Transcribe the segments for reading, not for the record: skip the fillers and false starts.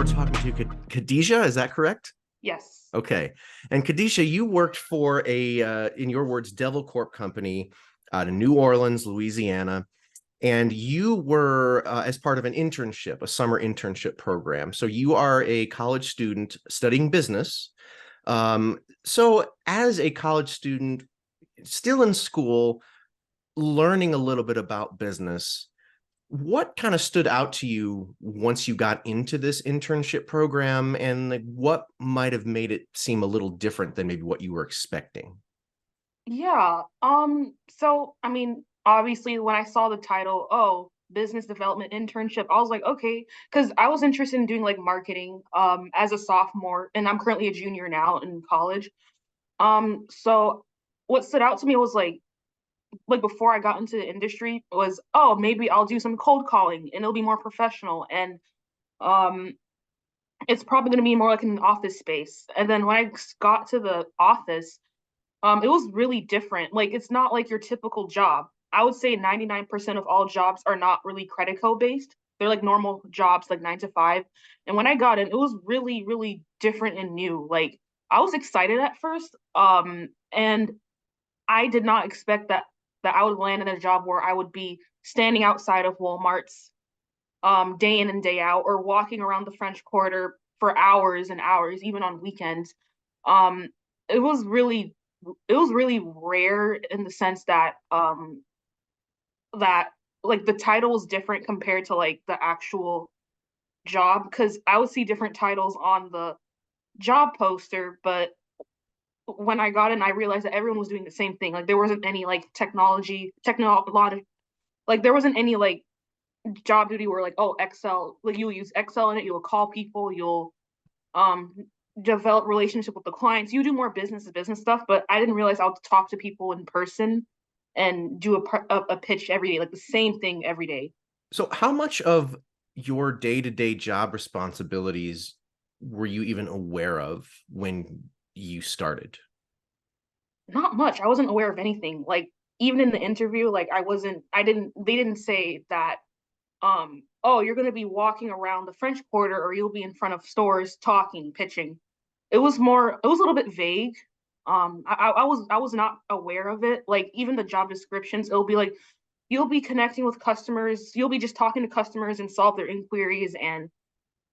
we're talking to Khadija. Is that correct? Yes. Okay. And Khadija, you worked for in your words, Devil Corp company out of New Orleans, Louisiana, and you were as part of an internship, a summer internship program. So you are a college student studying business. So as a college student, still in school, learning a little bit about business, what kind of stood out to you once you got into this internship program, and like, what might have made it seem a little different than maybe what you were expecting? Yeah. So I mean, obviously when I saw the title, oh, business development internship, I was like, okay, because I was interested in doing like marketing as a sophomore, and I'm currently a junior now in college. So what stood out to me was like before I got into the industry was, oh, maybe I'll do some cold calling and it'll be more professional and um it's probably going to be more like an office space. And then when I got to the office, it was really different. Like it's not like your typical job. I would say 99% of all jobs are not really Credico based. They're like normal jobs, like 9 to 5. And when I got in, it was really, really different and new. Like I was excited at first, and I did not expect that I would land in a job where I would be standing outside of Walmart's day in and day out, or walking around the French Quarter for hours and hours, even on weekends. Um, it was really it was really rare in the sense that like the title was different compared to like the actual job, because I would see different titles on the job poster, but when I got in, I realized that everyone was doing the same thing. Like there wasn't any like technology, like there wasn't any like job duty where like, oh, Excel, like you'll use Excel in it, you'll call people, you'll um develop relationship with the clients, you do more business to business stuff. But I didn't realize I'll talk to people in person and do a pitch every day, like the same thing every day. So how much of your day-to-day job responsibilities were you even aware of when you started? Not much. I wasn't aware of anything. Like even in the interview, like I didn't they didn't say that oh, you're going to be walking around the French Quarter or you'll be in front of stores talking, pitching. It was a little bit vague. I was not aware of it. Like even the job descriptions, it'll be like you'll be connecting with customers, you'll be just talking to customers and solve their inquiries. And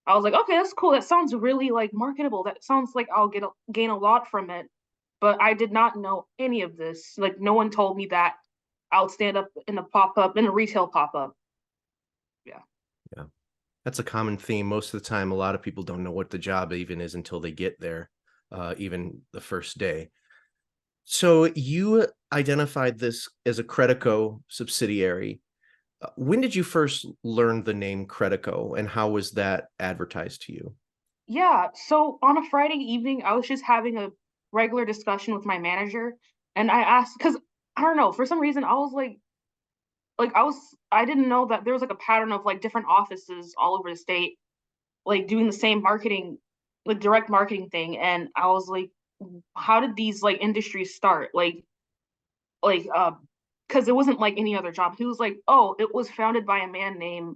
I was like, okay, that's cool. That sounds really like marketable. That sounds like gain a lot from it. But I did not know any of this. Like no one told me that I would stand up in a retail pop up. Yeah. Yeah, that's a common theme. Most of the time, a lot of people don't know what the job even is until they get there, even the first day. So you identified this as a Credico subsidiary. When did you first learn the name Credico, and how was that advertised to you? Yeah, so on a Friday evening, I was just having a regular discussion with my manager, and I asked because I don't know, for some reason I was like I didn't know that there was like a pattern of like different offices all over the state like doing the same marketing, like direct marketing thing. And I was like, how did these like industries start? Like because it wasn't like any other job. He was like, oh, it was founded by a man named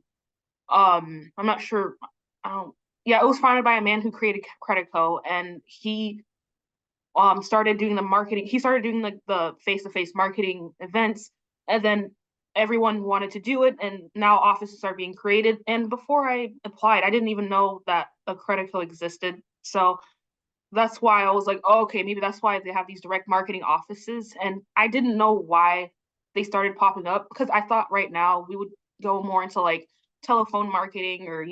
I'm not sure. I don't. Yeah, it was founded by a man who created Credico, and he started doing the marketing. He started doing like the face-to-face marketing events, and then everyone wanted to do it, and now offices are being created. And before I applied, I didn't even know that a Credico existed. So that's why I was like, oh, okay, maybe that's why they have these direct marketing offices. And I didn't know why they started popping up, because I thought right now we would go more into like telephone marketing or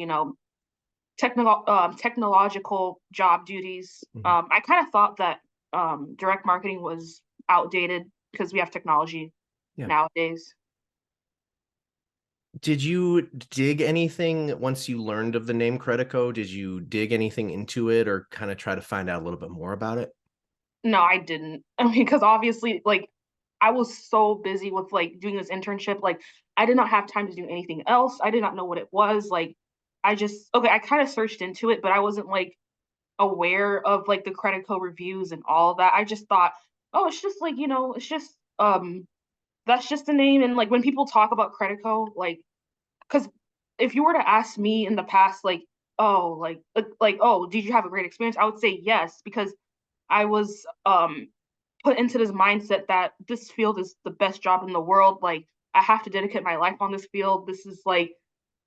technological job duties. Mhm. I kind of thought that direct marketing was outdated because we have technology Yeah. nowadays. Did you dig anything once you learned of the name Credico? Did you dig anything into it, or kind of try to find out a little bit more about it? No, I didn't. I mean, because obviously, like, I was so busy with like doing this internship, like, I did not have time to do anything else. I did not know what it was. Like, okay, I kind of searched into it, but I wasn't like aware of like the Credico reviews and all of that. I just thought, oh, it's just like, it's just that's just the name. And like when people talk about Credico, like, because if you were to ask me in the past, like oh, like, oh, did you have a great experience? I would say yes, because I was put into this mindset that this field is the best job in the world. Like I have to dedicate my life on this field. This is like,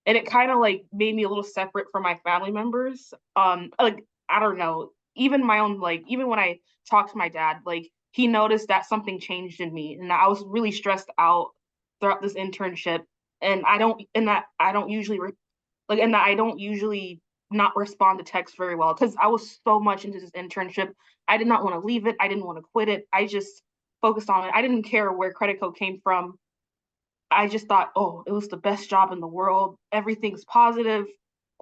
and it kind of like made me a little separate from my family members. Like I don't know, even my own like even when I talked to my dad, like he noticed that something changed in me, and I was really stressed out throughout this internship. And I don't usually and that I don't usually not respond to text very well because I was so much into this internship. I did not want to leave it. I didn't want to quit it. I just focused on it. I didn't care where Credico came from. I just thought, oh, it was the best job in the world. Everything's positive,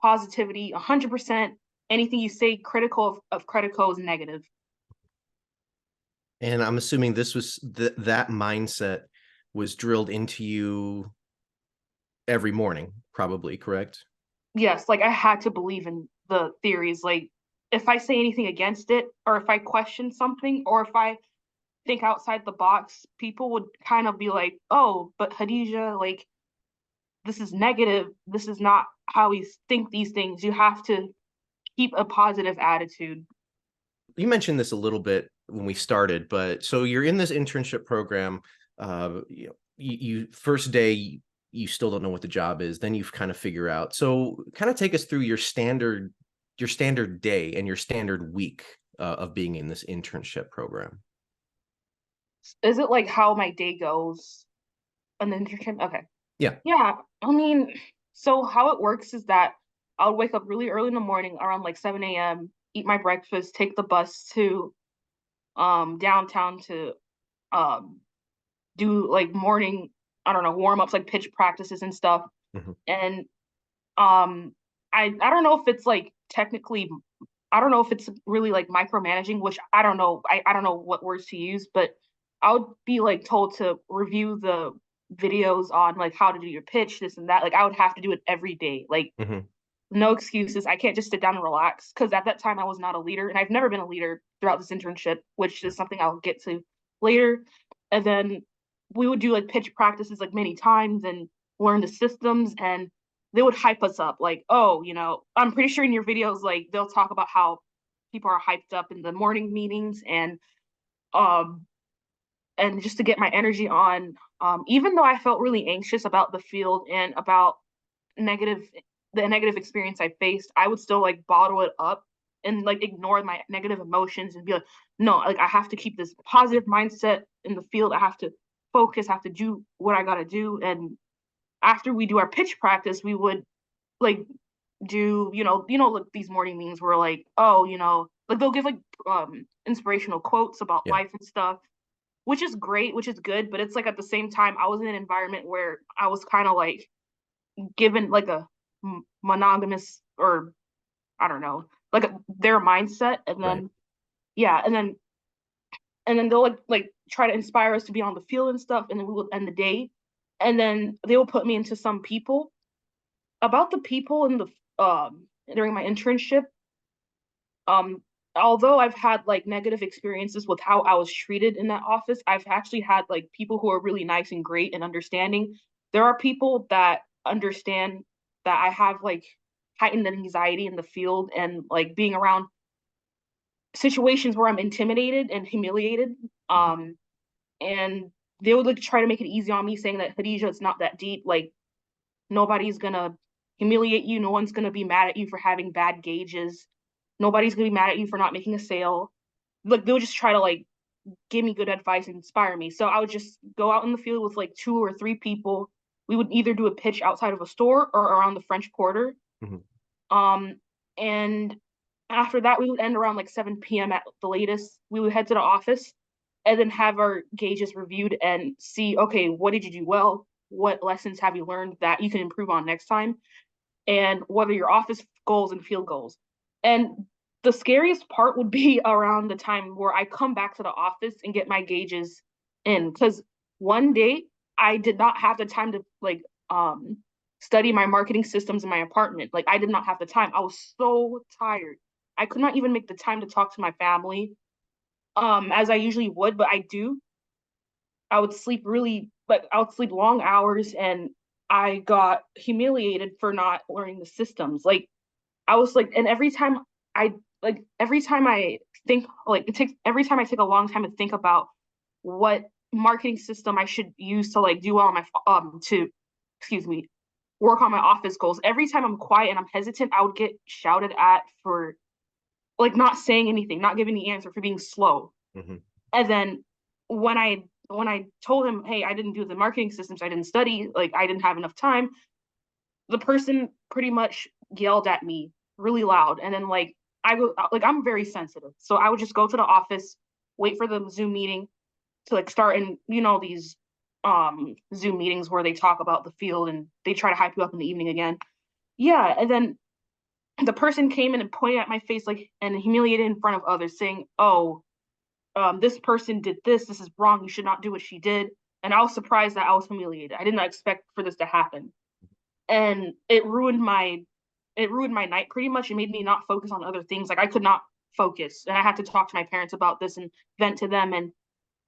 positivity, 100%. Anything you say critical of Credico is negative. And I'm assuming this was that mindset was drilled into you every morning, probably, correct? Yes, like I had to believe in the theories. Like if I say anything against it, or if I question something, or if I think outside the box, people would kind of be like, "Oh, but Khadija, like this is negative. This is not how we think these things. You have to keep a positive attitude." You mentioned this a little bit when we started, but so you're in this internship program. You first day you still don't know what the job is. Then you kind of figure out. So kind of take us through your standard day and your standard week of being in this internship program. Is it like how my day goes on the internship? Okay. Yeah. Yeah, I mean, so how it works is that I'll wake up really early in the morning around like 7 a.m., eat my breakfast, take the bus to downtown to um do like morning, I don't know, warm-ups like pitch practices and stuff. Mhm. And I don't know if it's like technically, I don't know if it's really like micromanaging, which I don't know. I don't know what words to use, but I would be like told to review the videos on like how to do your pitch, this and that. Like I would have to do it every day. Like Mhm. no excuses. I can't just sit down and relax because at that time I was not a leader, and I've never been a leader throughout this internship, which Yeah. is something I'll get to later. And then we would do like pitch practices like many times and learn the systems, and they would hype us up like, oh, I'm pretty sure in your videos like they'll talk about how people are hyped up in the morning meetings um and just to get my energy on. Even though I felt really anxious about the field and about negative the negative experience I faced, I would still like bottle it up and like ignore my negative emotions and be like, no, like I have to keep this positive mindset in the field. I have to focus, I have to do what I gotta do. And after we do our pitch practice, we would like do, like these morning meetings where like, oh, like they'll give like inspirational quotes about Yeah. life and stuff, which is great, which is good, but it's like at the same time I was in an environment where I was kind of like given like a monogamous, or I don't know, like their mindset, and Right. then yeah, and then they'll like try to inspire us to be on the field and stuff, and then we will end the day, and then they will put me into some people. About the people in the during my internship, um although I've had like negative experiences with how I was treated in that office, I've actually had like people who are really nice and great and understanding. There are people that understand that I have like heightened anxiety in the field and like being around situations where I'm intimidated and humiliated. Mhm. And they would like try to make it easy on me, saying that Khadija, it's not that deep. Like nobody's gonna humiliate you. No one's gonna be mad at you for having bad gauges. Nobody's gonna be mad at you for not making a sale. Like they'll just try to like give me good advice and inspire me. So I would just go out in the field with like two or three people. We would either do a pitch outside of a store or around the French Quarter. Mhm. Um, and after that, we would end around like 7 p.m. at the latest. We would head to the office and then have our gauges reviewed and see, okay, what did you do well? What lessons have you learned that you can improve on next time? And what are your office goals and field goals? And the scariest part would be around the time where I come back to the office and get my gauges in. Because one day I did not have the time to like study my marketing systems in my apartment. Like I did not have the time. I was so tired. I could not even make the time to talk to my family as I usually would, but I do. I would sleep really, like I would sleep long hours, and I got humiliated for not learning the systems. Like I was like, and every time I think, like, it takes every time I take a long time to think about what marketing system I should use to like do well on my to excuse me, work on my office goals. Every time I'm quiet and I'm hesitant, I would get shouted at for like not saying anything, not giving the answer, for being slow. Mhm. And then when I told him, hey, I didn't do the marketing systems, I didn't study, like I didn't have enough time, the person pretty much yelled at me really loud. And then like I go like I'm very sensitive. So I would just go to the office, wait for the Zoom meeting to like start, and these Zoom meetings where they talk about the field and they try to hype you up in the evening again. Yeah, and then the person came in and pointed at my face like and humiliated in front of others, saying, "Oh, this person did this. This is wrong. You should not do what she did." And I was surprised that I was humiliated. I did not expect for this to happen, and it ruined my night pretty much. It made me not focus on other things. Like I could not focus, and I had to talk to my parents about this and vent to them and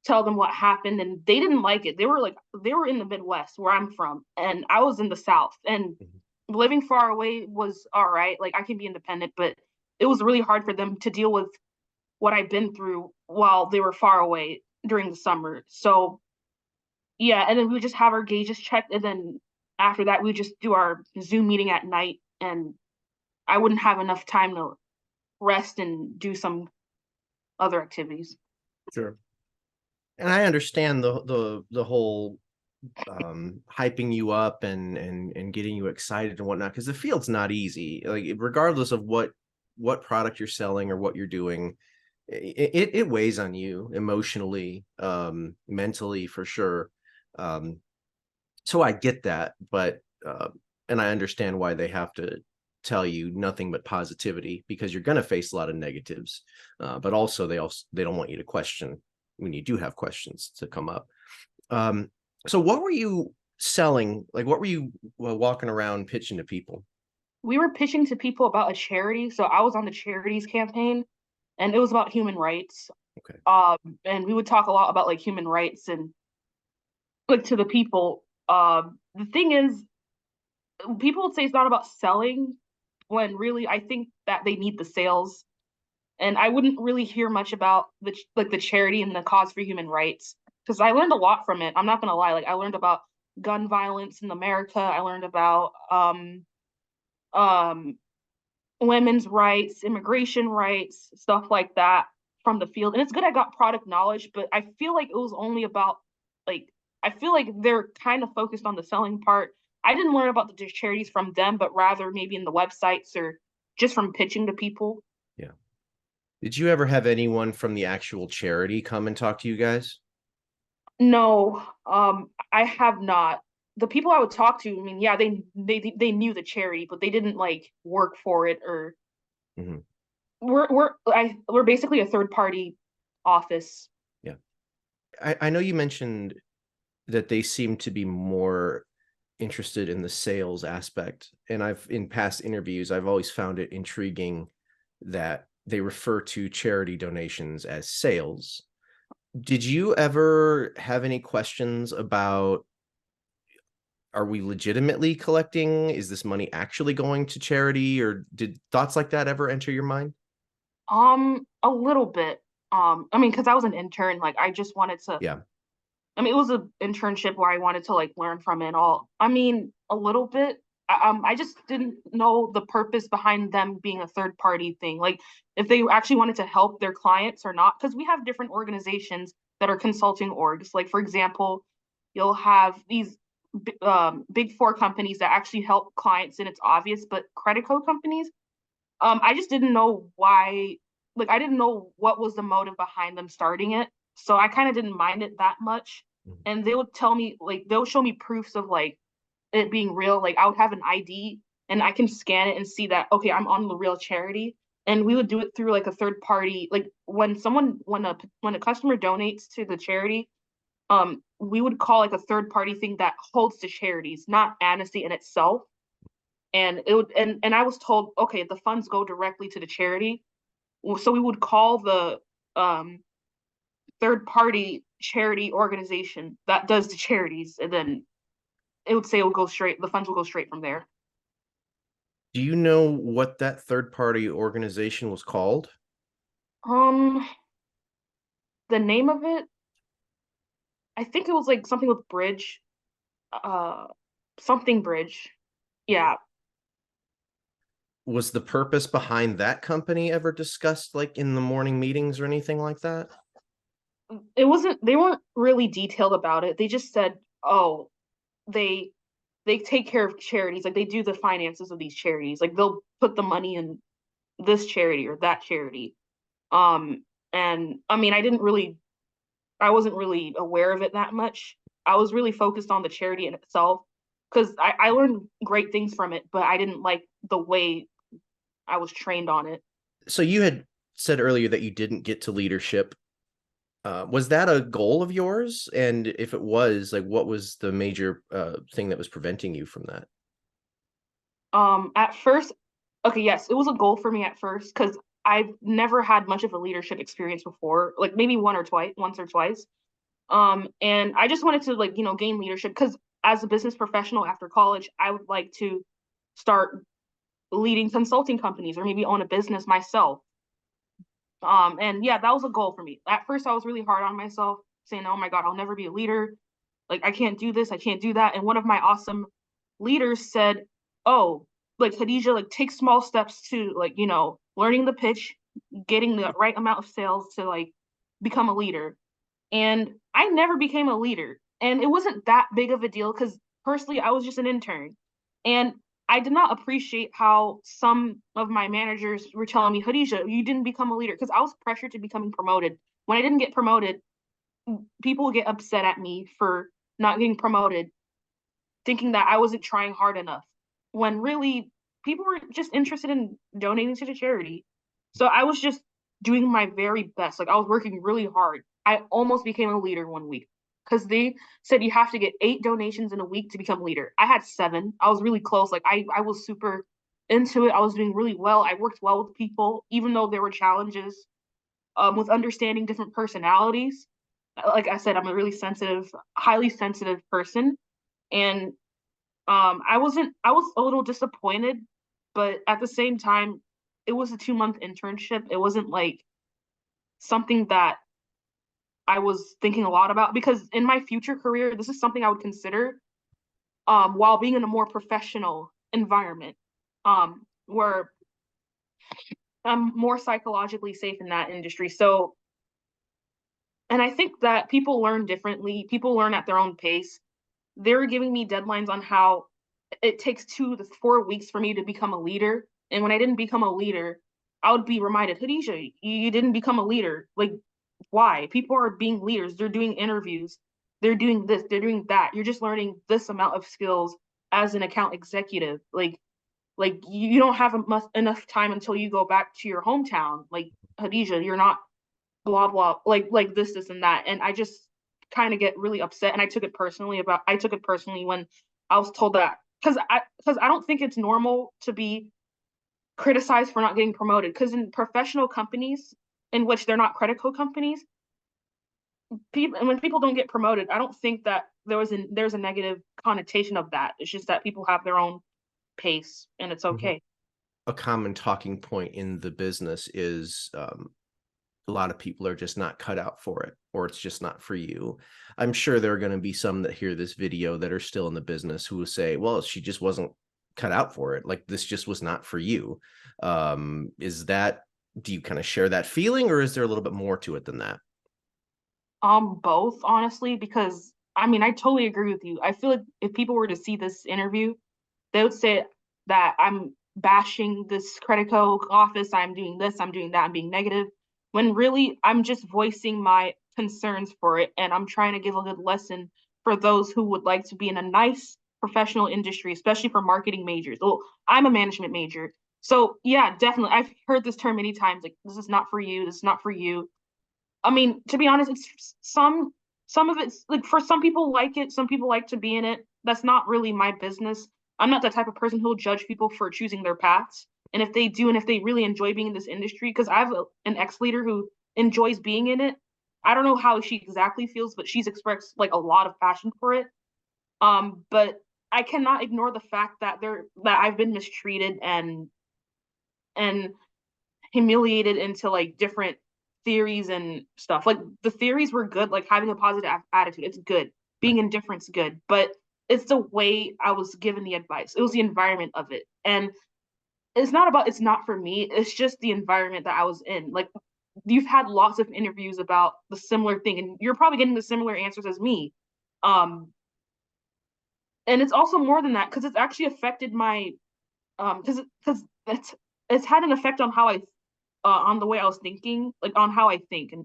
tell them what happened, and they didn't like it. They were in the Midwest where I'm from, and I was in the South, and Mhm. living far away was all right. Like I can be independent, but it was really hard for them to deal with what I've been through while they were far away during the summer. So yeah, and then we would just have our gauges checked, and then after that we would just do our Zoom meeting at night, and I wouldn't have enough time to rest and do some other activities. Sure. And I understand the whole hyping you up and getting you excited and whatnot, because the field's not easy. Like regardless of what product you're selling or what you're doing, it weighs on you emotionally, mentally for sure. Um, so I get that, but and I understand why they have to tell you nothing but positivity, because you're going to face a lot of negatives, but also they don't want you to question when you do have questions to come up. um so what were you selling? Like what were you walking around pitching to people? We were pitching to people about a charity, so I was on the charities campaign, and it was about human rights. Okay. And we would talk a lot about like human rights and like to the people. The thing is, people would say it's not about selling, when really I think that they need the sales. And I wouldn't really hear much about the charity and the cause for human rights, because I learned a lot from it. I'm not gonna lie, like I learned about gun violence in America. I learned about um women's rights, immigration rights, stuff like that from the field. And it's good I got product knowledge, but I feel like it was only about like I feel like they're kind of focused on the selling part. I didn't learn about the charities from them, but rather maybe in the websites or just from pitching to people. Yeah. Did you ever have anyone from the actual charity come and talk to you guys? No, I have not. The people I would talk to, I mean, yeah, they knew the charity, but they didn't like work for it, or Hmm. we're basically a third party office. Yeah. I know you mentioned that they seem to be more interested in the sales aspect. And in past interviews, I've always found it intriguing that they refer to charity donations as sales. Did you ever have any questions about, are we legitimately collecting? Is this money actually going to charity? Or did thoughts like that ever enter your mind? A little bit. I mean, because I was an intern, like I just wanted to. Yeah. I mean, it was an internship where I wanted to like learn from it all. I mean, a little bit. I just didn't know the purpose behind them being a third party thing. Like, if they actually wanted to help their clients or not, because we have different organizations that are consulting orgs. Like, for example, you'll have these big four companies that actually help clients, and it's obvious, but Credico companies, I just didn't know why, like I didn't know what was the motive behind them starting it. So I kind of didn't mind it that much. Mhm. And they would tell me, like they'll show me proofs of like it being real. Like I would have an ID and I can scan it and see that okay, I'm on the real charity. And we would do it through like a third party. Like when a customer donates to the charity, we would call like a third party thing that holds the charities, not Amnesty in itself. And it would and I was told, okay, the funds go directly to the charity. So we would call the um third party charity organization that does the charities, and then it would say it would go straight, the funds will go straight from there. Do you know what that third party organization was called? Um, the name of it, I think it was like something with bridge, uh, something bridge. Yeah, Was the purpose behind that company ever discussed like in the morning meetings or anything like that? it wasn't. They weren't really detailed about it. They just said, "Oh, they they take care of charities. Like they do the finances of these charities. Like they'll put the money in this charity or that charity." Um, and I mean, I wasn't really aware of it that much. I was really focused on the charity in itself because I learned great things from it, but I didn't like the way I was trained on it. So you had said earlier that you didn't get to leadership. Was that a goal of yours? And if it was, like, what was the major thing that was preventing you from that? At first, okay, yes, it was a goal for me at first because I've never had much of a leadership experience before, like maybe once or twice. And I just wanted to like, gain leadership because as a business professional after college, I would like to start leading consulting companies or maybe own a business myself. And yeah, that was a goal for me. At first, I was really hard on myself, saying, "Oh my God, I'll never be a leader. Like, I can't do this, I can't do that." And one of my awesome leaders said, "Oh, like Khadija, like take small steps to like, learning the pitch, getting the right amount of sales to like become a leader." And I never became a leader. And it wasn't that big of a deal because personally, I was just an intern. And I did not appreciate how some of my managers were telling me, "Khadija, you didn't become a leader," because I was pressured to becoming promoted. When I didn't get promoted, people would get upset at me for not getting promoted, thinking that I wasn't trying hard enough. When really, people were just interested in donating to the charity. So I was just doing my very best. Like I was working really hard. I almost became a leader one week because they said you have to get 8 donations in a week to become leader. I had 7. I was really close. Like I was super into it. I was doing really well. I worked well with people, even though there were challenges with understanding different personalities. Like I said, I'm a really sensitive, highly sensitive person. And I was a little disappointed, but at the same time, it was a 2-month internship. It wasn't like something that I was thinking a lot about because in my future career, this is something I would consider while being in a more professional environment where I'm more psychologically safe in that industry. So, and I think that people learn differently, people learn at their own pace. They were giving me deadlines on how it takes 2 to 4 weeks for me to become a leader. And when I didn't become a leader, I would be reminded, "Khadija, you didn't become a leader. Like, why? People are being leaders. They're doing interviews. They're doing this. They're doing that. You're just learning this amount of skills as an account executive. Like you don't have enough time until you go back to your hometown. Like, Khadija, you're not blah blah like this and that." And I just kind of get really upset and I took it personally when I was told that because I don't think it's normal to be criticized for not getting promoted because in professional companies in which they're not Credico companies, people and when people don't get promoted, I don't think that there's a negative connotation of that. It's just that people have their own pace and it's Mhm. okay. A common talking point in the business is a lot of people are just not cut out for it, or it's just not for you. I'm sure there are going to be some that hear this video that are still in the business who will say, well, she just wasn't cut out for it. Like this just was not for you. Is that, do you kind of share that feeling, or is there a little bit more to it than that? Both honestly, because I mean I totally agree with you. I feel like if people were to see this interview, they would say that I'm bashing this Credico office, I'm doing this, I'm doing that, I'm being negative, when really I'm just voicing my concerns for it and I'm trying to give a good lesson for those who would like to be in a nice professional industry, especially for marketing majors. Well, I'm a management major. So yeah, definitely. I've heard this term many times, like this is not for you, this is not for you. I mean, to be honest, it's some of it's like for some people like it, some people like to be in it. That's not really my business. I'm not the type of person who'll judge people for choosing their paths. And if they do, and if they really enjoy being in this industry, because I have an ex-leader who enjoys being in it. I don't know how she exactly feels, but she's expressed like a lot of passion for it. But I cannot ignore the fact that I've been mistreated and humiliated into like different theories and stuff. Like the theories were good, like having a positive attitude, it's good. Right. Being indifferent's good, but it's the way I was given the advice. It was the environment of it. And it's not for me. It's just the environment that I was in. Like you've had lots of interviews about the similar thing, and you're probably getting the similar answers as me. Um, and it's also more than that because it's actually affected my because it's had an effect on how I on the way I was thinking, like on how I think, and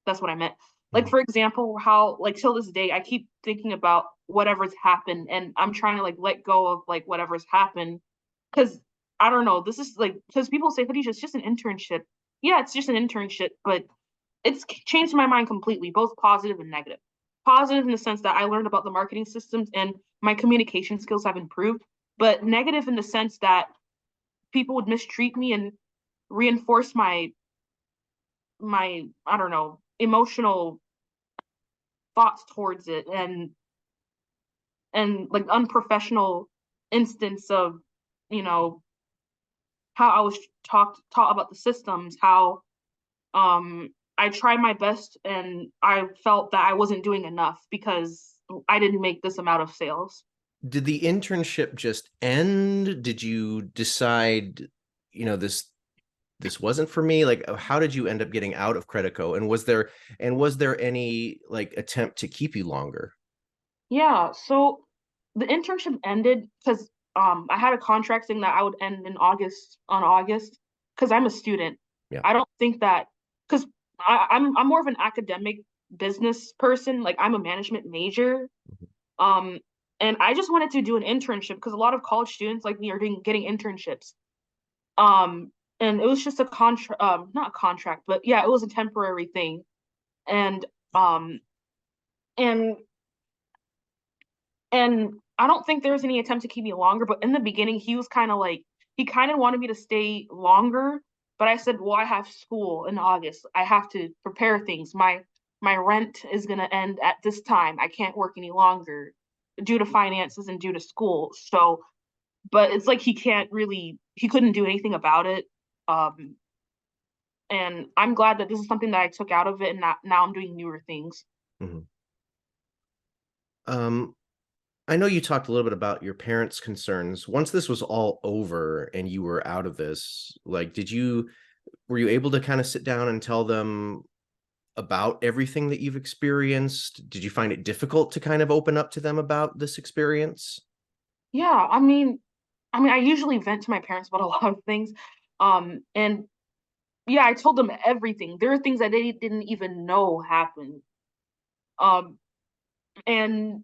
that's what I meant. Like Mhm. for example, how like till this day I keep thinking about whatever's happened, and I'm trying to like let go of like whatever's happened because I don't know. This is like because people say, Khadija, it's just an internship. Yeah, it's just an internship, but it's changed my mind completely, both positive and negative. Positive in the sense that I learned about the marketing systems and my communication skills have improved, but negative in the sense that people would mistreat me and reinforce my I don't know emotional thoughts towards it and like unprofessional instance of you know how I was taught about the systems, how I tried my best and I felt that I wasn't doing enough because I didn't make this amount of sales. Did the internship just end? Did you decide, this wasn't for me? Like, how did you end up getting out of Credico? And was there any like attempt to keep you longer? Yeah, so the internship ended because I had a contract saying that I would end in August because I'm a student. Yeah. I don't think that because I'm more of an academic business person. Like I'm a management major. Um, and I just wanted to do an internship because a lot of college students like me are getting internships. Um, and it was just a contract, not a contract, but yeah, it was a temporary thing. And um, and And I don't think there was any attempt to keep me longer, but in the beginning, he was kind of like, he kind of wanted me to stay longer. But I said, well, I have school in August. I have to prepare things. My rent is gonna end at this time. I can't work any longer due to finances and due to school. So, but it's like he couldn't do anything about it. Um, and I'm glad that this is something that I took out of it, and now I'm doing newer things. Mhm. Um, I know you talked a little bit about your parents' concerns. Once this was all over and you were out of this, like, were you able to kind of sit down and tell them about everything that you've experienced? Did you find it difficult to kind of open up to them about this experience? Yeah, I usually vent to my parents about a lot of things. And yeah, I told them everything. There are things that they didn't even know happened. Um, and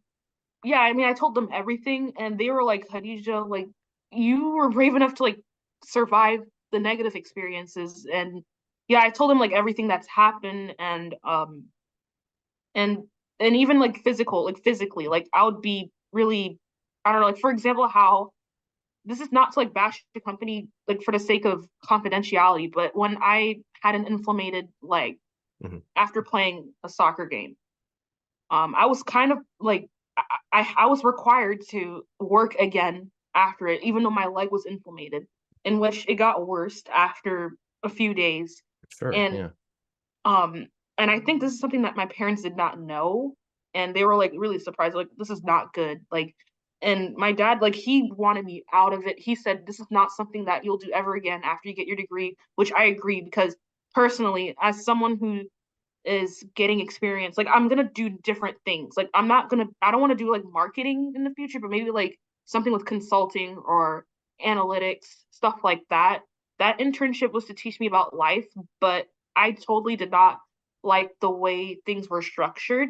yeah, I told them everything, and they were like, Khadija, like you were brave enough to like survive the negative experiences. And yeah, I told them like everything that's happened and and even like physically, like I would be really, I don't know, like for example, how this is not to like bash the company like for the sake of confidentiality, but when I had an inflamed leg Mhm. after playing a soccer game, I was kind of like I was required to work again after it, even though my leg was inflamed, in which it got worse after a few days. Sure. And Yeah. um, and I think this is something that my parents did not know, and they were like really surprised, like this is not good. Like, and my dad, like he wanted me out of it. He said this is not something that you'll do ever again after you get your degree, which I agree because personally, as someone who is getting experience, like I'm gonna do different things. Like I don't want to do like marketing in the future, but maybe like something with consulting or analytics, stuff like that. That internship was to teach me about life, but I totally did not like the way things were structured.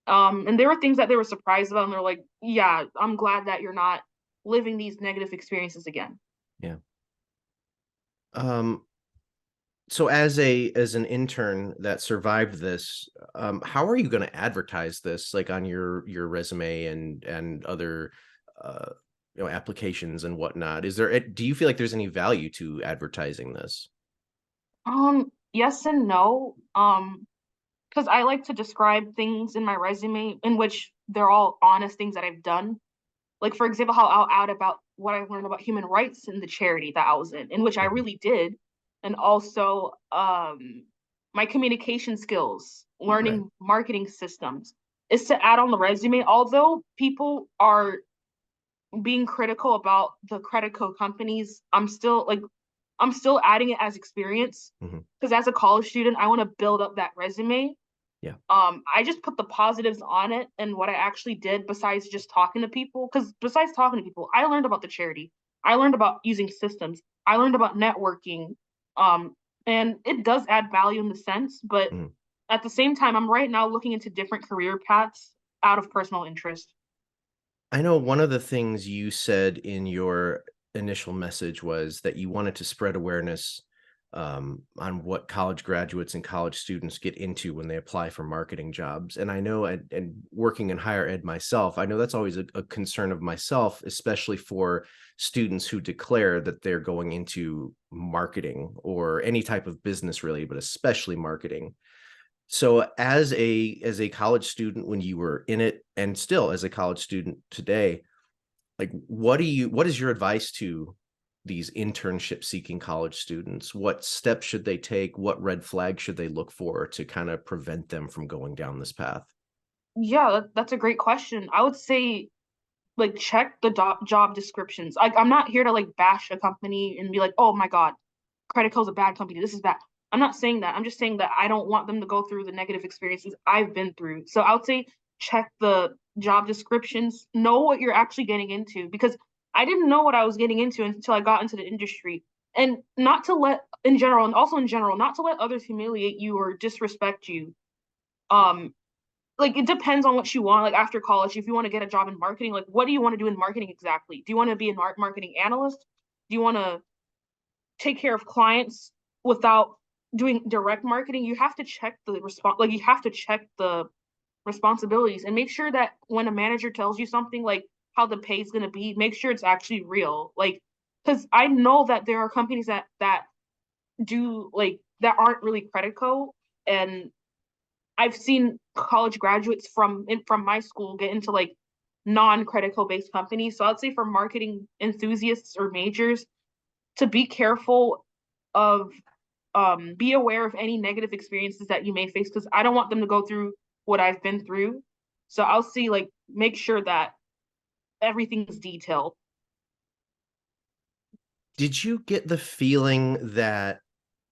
And there were things that they were surprised about, and they're like, "Yeah, I'm glad that you're not living these negative experiences again." Yeah. Um, so as an intern that survived this, how are you going to advertise this, like on your resume and other uh applications and whatnot? Do you feel like there's any value to advertising this? Yes and no. Because I like to describe things in my resume in which they're all honest things that I've done. Like, for example, how I'll add about what I learned about human rights in the charity that I was in which I Mhm. really did. And also my communication skills, Right. learning marketing systems is to add on the resume. Although people are being critical about the Credico companies, I'm still adding it as experience Mhm. because as a college student, I want to build up that resume. Yeah. I just put the positives on it and what I actually did besides just talking to people. Because besides talking to people, I learned about the charity. I learned about using systems. I learned about networking. Um, and it does add value in the sense, but Mhm. at the same time, I'm right now looking into different career paths out of personal interest. I know one of the things you said in your initial message was that you wanted to spread awareness on what college graduates and college students get into when they apply for marketing jobs. And I know, and working in higher ed myself, I know that's always a concern of myself, especially for students who declare that they're going into marketing or any type of business, really, but especially marketing. So as a college student when you were in it and still as a college student today, like what is your advice to these internship seeking college students? What steps should they take? What red flags should they look for to kind of prevent them from going down this path? Yeah, that's a great question. I would say like check the job descriptions. I'm not here to like bash a company and be like, oh my God, Credico's a bad company. This is bad. I'm not saying that. I'm just saying that I don't want them to go through the negative experiences I've been through. So I would say check the job descriptions, know what you're actually getting into because I didn't know what I was getting into until I got into the industry. And not to let in general, and also in general, not to let others humiliate you or disrespect you. Um, like it depends on what you want. Like after college, if you want to get a job in marketing, like what do you want to do in marketing exactly? Do you want to be a marketing analyst? Do you want to take care of clients without doing direct marketing? You have to check the response. Like you have to check the responsibilities and make sure that when a manager tells you something like how the pay is going to be, make sure it's actually real. Like because I know that there are companies that do like that aren't really Credico, and I've seen college graduates from my school get into like non-Credico based companies. So I'd say for marketing enthusiasts or majors to be careful of be aware of any negative experiences that you may face because I don't want them to go through what I've been through. So I'll see like make sure that everything's detailed. Did you get the feeling that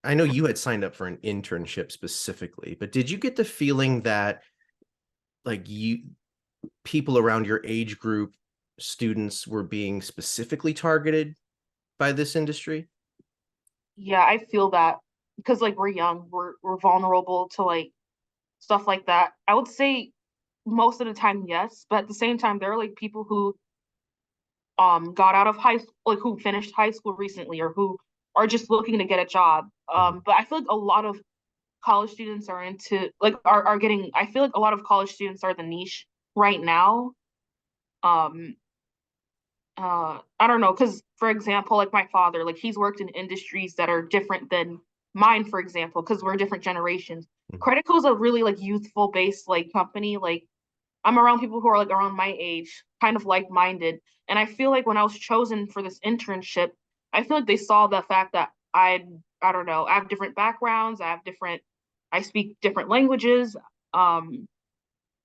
I know you had signed up for an internship specifically, but did you get the feeling that like you people around your age group, students were being specifically targeted by this industry? Yeah, I feel that because like we're young, we're vulnerable to like stuff like that. I would say most of the time yes, but at the same time there are like people who got out of high school, like who finished high school recently or who are just looking to get a job. Mhm. But I feel like a lot of college students are into like are getting I feel like a lot of college students are the niche right now. Um I don't know, because for example, like my father, like he's worked in industries that are different than mine, for example, because we're different generations. Mhm. Credico's a really like youthful based like company. Like I'm around people who are like around my age, kind of like minded. And I feel like when I was chosen for this internship, I feel like they saw the fact that I don't know, I have different backgrounds, I speak different languages. Um,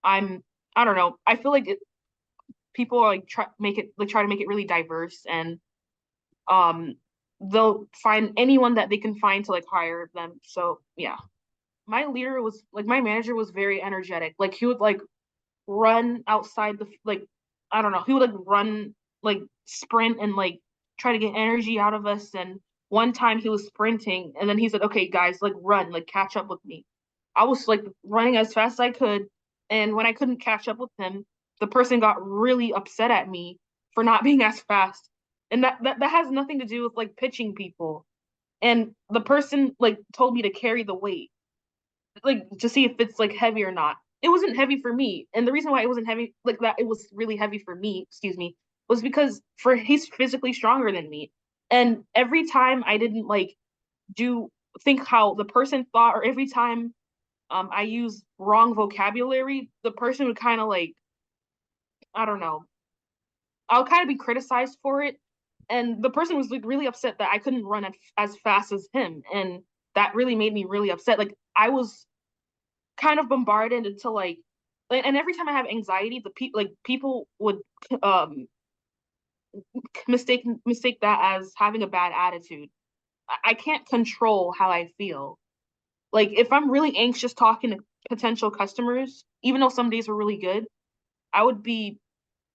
I'm I don't know. I feel like people are like try to make it really diverse and um they'll find anyone that they can find to like hire them. So yeah. My manager was very energetic. Like he would like run outside the like I don't know. He would like run like sprint and like try to get energy out of us. And one time he was sprinting and then he said, "Okay, guys, like run, like catch up with me." I was like running as fast as I could, and when I couldn't catch up with him, the person got really upset at me for not being as fast. And that has nothing to do with like pitching people. And the person like told me to carry the weight like to see if it's like heavy or not. It wasn't heavy for me. And the reason why it wasn't heavy like that it was really heavy for me, excuse me, was because for he's physically stronger than me. And every time I didn't like do think how the person thought or every time I use wrong vocabulary, the person would kind of like I don't know. I'll kind of be criticized for it. And the person was like really upset that I couldn't run as fast as him. And that really made me really upset. Like I was kind of bombarded into like, and every time I have anxiety, people would um mistake that as having a bad attitude. I can't control how I feel. Like if I'm really anxious talking to potential customers, even though some days are really good, I would be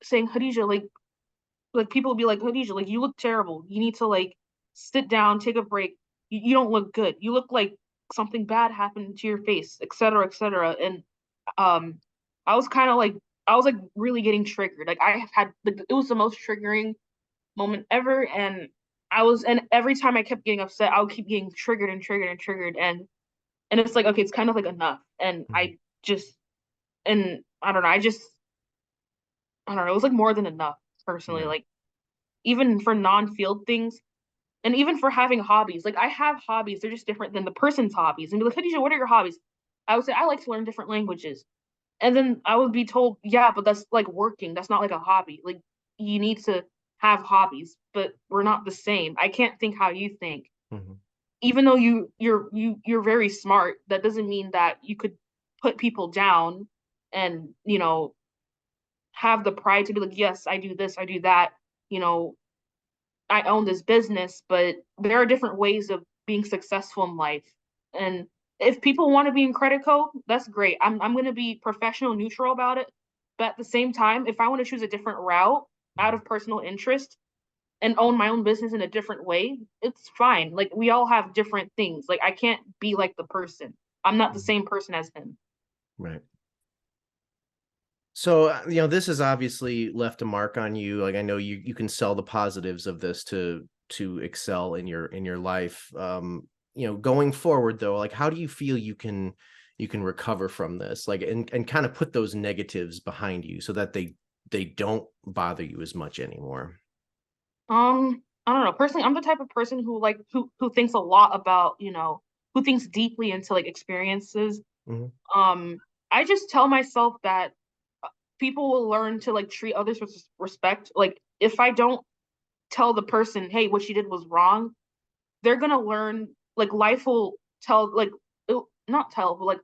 saying, Khadija, like people would be like, Khadija, like you look terrible. You need to like sit down, take a break. You don't look good. You look like something bad happened to your face, et cetera, et cetera. And um I was kind of like I was like really getting triggered. Like I have had like it was the most triggering moment ever. And every time I kept getting upset, I would keep getting triggered and triggered and triggered. And it's like, okay, it's kind of like enough. And Mhm. just, and I don't know, I don't know, it was like more than enough personally. Yeah. Like, even for non-field things, and even for having hobbies, like I have hobbies, they're just different than the person's hobbies. And be like, Khadija, what are your hobbies? I would say, I like to learn different languages. And then I would be told, yeah, but that's like working. That's not like a hobby. Like, you need to have hobbies, but we're not the same. I can't think how you think. Mhm. Even though you're very smart, that doesn't mean that you could put people down and, have the pride to be like, yes, I do this, I do that, you know, I own this business. But there are different ways of being successful in life. And if people want to be in Credico, that's great. I'm gonna be professional neutral about it. But at the same time, if I want to choose a different route out Mhm. of personal interest and own my own business in a different way, it's fine. Like we all have different things. Like I can't be like the person. I'm not the Mhm. same person as him. Right. So, this has obviously left a mark on you. Like I know you can sell the positives of this to excel in your life. Going forward though, like how do you feel you can recover from this? Like and kind of put those negatives behind you so that they don't bother you as much anymore. I don't know. Personally, I'm the type of person who thinks a lot about, who thinks deeply into like experiences. Mhm. Um, I just tell myself that people will learn to like treat others with respect. Like if I don't tell the person, hey, what you did was wrong, they're gonna learn. Like life will tell, like not tell, but like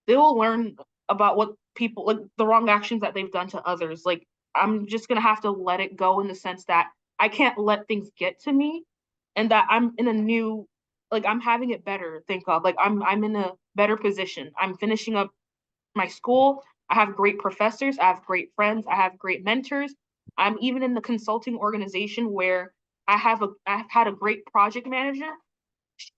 they will learn about what people like the wrong actions that they've done to others. Like I'm just gonna have to let it go in the sense that I can't let things get to me, and that I'm in a new, like I'm having it better. Thank God. Like I'm in a better position. I'm finishing up my school. I have great professors. I have great friends. I have great mentors. I'm even in the consulting organization where I've had a great project manager.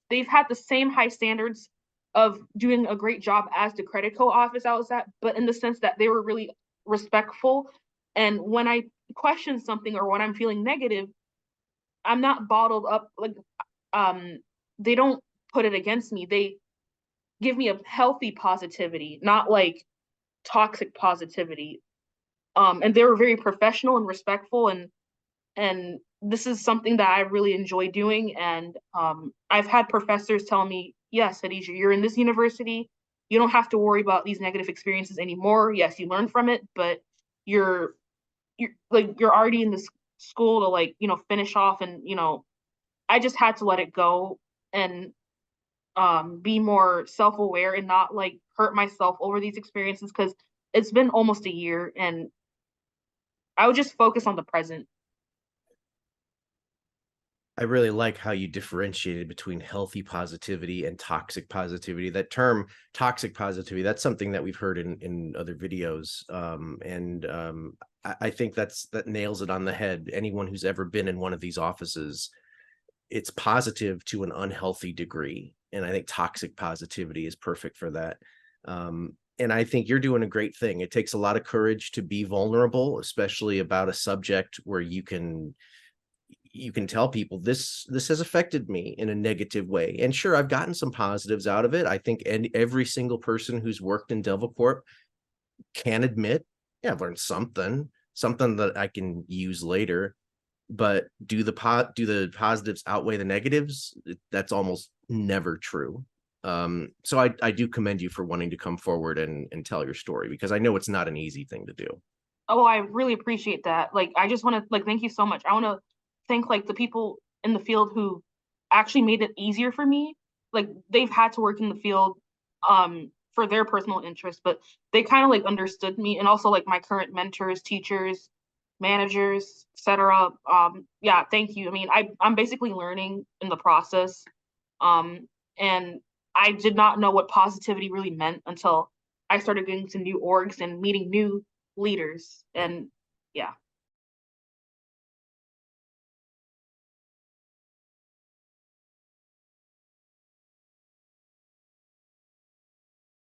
They've had the same high standards of doing a great job as the Credico office I was at, but in the sense that they were really respectful. And when I question something or when I'm feeling negative, I'm not bottled up. Like, um, they don't put it against me. They give me a healthy positivity, not like toxic positivity. And they were very professional and respectful, and this is something that I really enjoy doing. And I've had professors tell me, yes, Khadija, you're in this university. You don't have to worry about these negative experiences anymore. Yes, you learn from it, but you're you're already in this school to like, finish off. And, I just had to let it go and be more self-aware and not like hurt myself over these experiences because it's been almost a year. And I would just focus on the present. I really like how you differentiated between healthy positivity and toxic positivity. That term toxic positivity, that's something that we've heard in other videos. I think that nails it on the head. Anyone who's ever been in one of these offices, it's positive to an unhealthy degree. And I think toxic positivity is perfect for that. And I think you're doing a great thing. It takes a lot of courage to be vulnerable, especially about a subject where you can tell people this has affected me in a negative way. And sure, I've gotten some positives out of it. I think and every single person who's worked in Devil Corp can admit, yeah, I've learned something that I can use later. But do the positives outweigh the negatives? That's almost never true. So I do commend you for wanting to come forward and tell your story because I know it's not an easy thing to do. Oh, I really appreciate that. Like, I just want to like thank you so much. I want to thank like the people in the field who actually made it easier for me. Like, they've had to work in the field for their personal interest, but they kind of like understood me, and also like my current mentors, teachers, managers, etc. Yeah, thank you. I mean, I'm basically learning in the process. And I did not know what positivity really meant until I started getting to new orgs and meeting new leaders. And yeah.